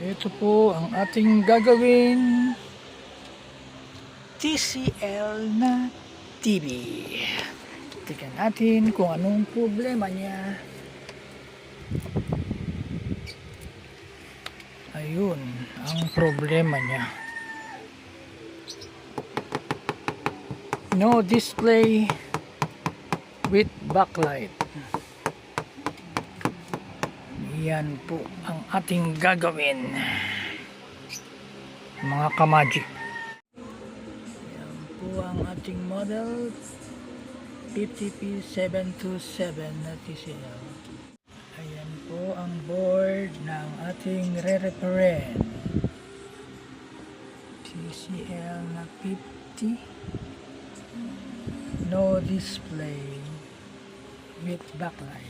Ito po ang ating gagawin TCL na TV. Tingnan natin kung anong problema niya. Ayun, ang problema niya. No display with backlight. Yan po ang ating gagawin, mga kamagic. Yan po ang ating model 50P727 na TCL. Ayan po ang board ng ating re-referent TCL na 50, no display with backlight.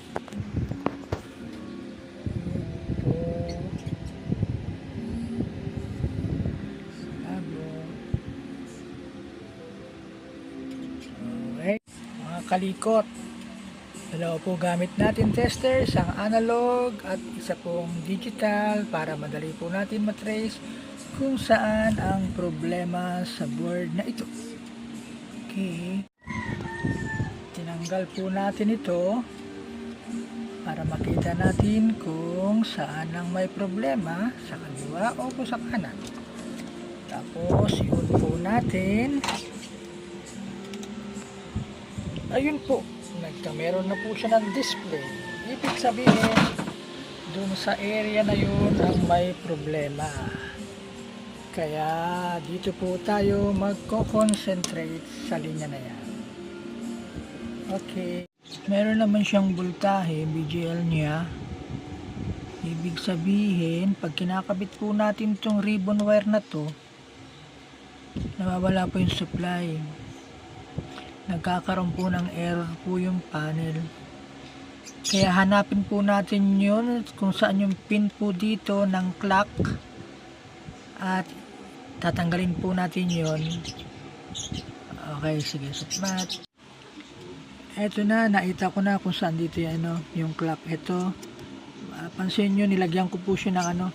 Mga kalikot, dalawa po gamit natin tester, isang analog at isa pong digital para madali po natin matrace kung saan ang problema sa board na ito. Okay, tinanggal po natin ito para makita natin kung saan ang may problema, sa kaliwa o kung sa kanan. Tapos i-on po natin. Ayun po, meron na po siya ng display. Ibig sabihin, dun sa area na yun ang may problema. Kaya dito po tayo magko-concentrate sa linya na yan. Okay, meron naman siyang voltahe, BGL niya. Ibig sabihin, pag kinakabit po natin itong ribbon wire na to, nawawala po yung supply. Nagkakaroon po ng error po yung panel. Kaya hanapin po natin yun kung saan yung pin po dito ng clock at tatanggalin po natin yun. Okay, sige, submat. Eto na, naita ko na kung saan dito yung clock. Ito, pansin nyo, nilagyan ko po siya ng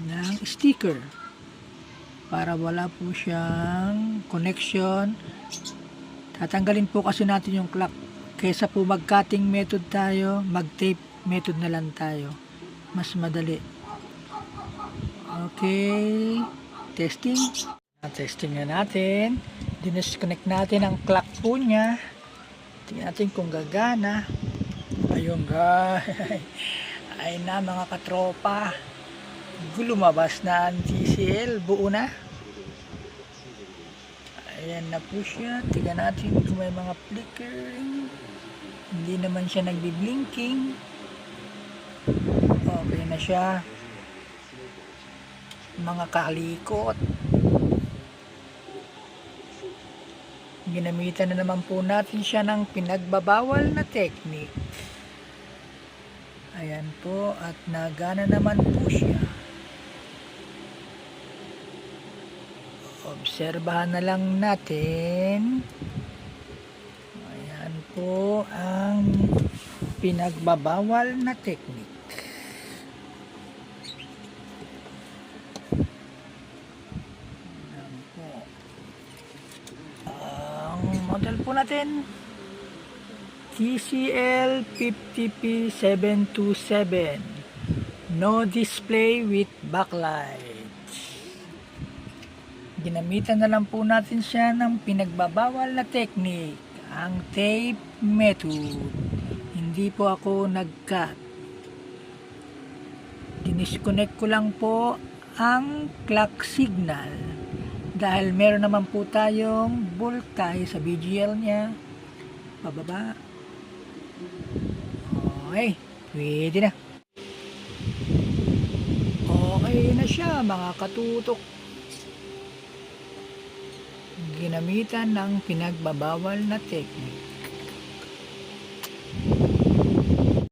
ng sticker para wala po siyang connection. Tatanggalin po kasi natin yung clock. Kaysa po mag-cutting method tayo, mag-tape method na lang tayo. Mas madali. Okay. Testing. Testing na natin. Disconnect natin ang clock po niya. Tingnan natin kung gagana. Ayun guys. Ay na mga katropa. Lumabas na ang TCL, buo na. Ayan na po siya. Tingnan natin kung may mga flicker. Hindi naman siya nagbi-blinking. Okay na siya, mga kalikot. Ginamitan na naman po natin siya ng pinagbabawal na technique. Ayan po, at nagana naman po siya. Obserbahan na lang natin. Ayan po ang pinagbabawal na technique. Ayan po. Ang model po natin, TCL 50P727, no display with backlight. Ginamitan na lang po natin siya ng pinagbabawal na technique, ang tape method. Hindi po ako nag-cut. Dinisconnect ko lang po ang clock signal dahil meron naman po tayong voltahe sa BGL niya. Pababa. Okay, pwede na. Okay na siya mga katutok. Ginamitan ng pinagbabawal na technique.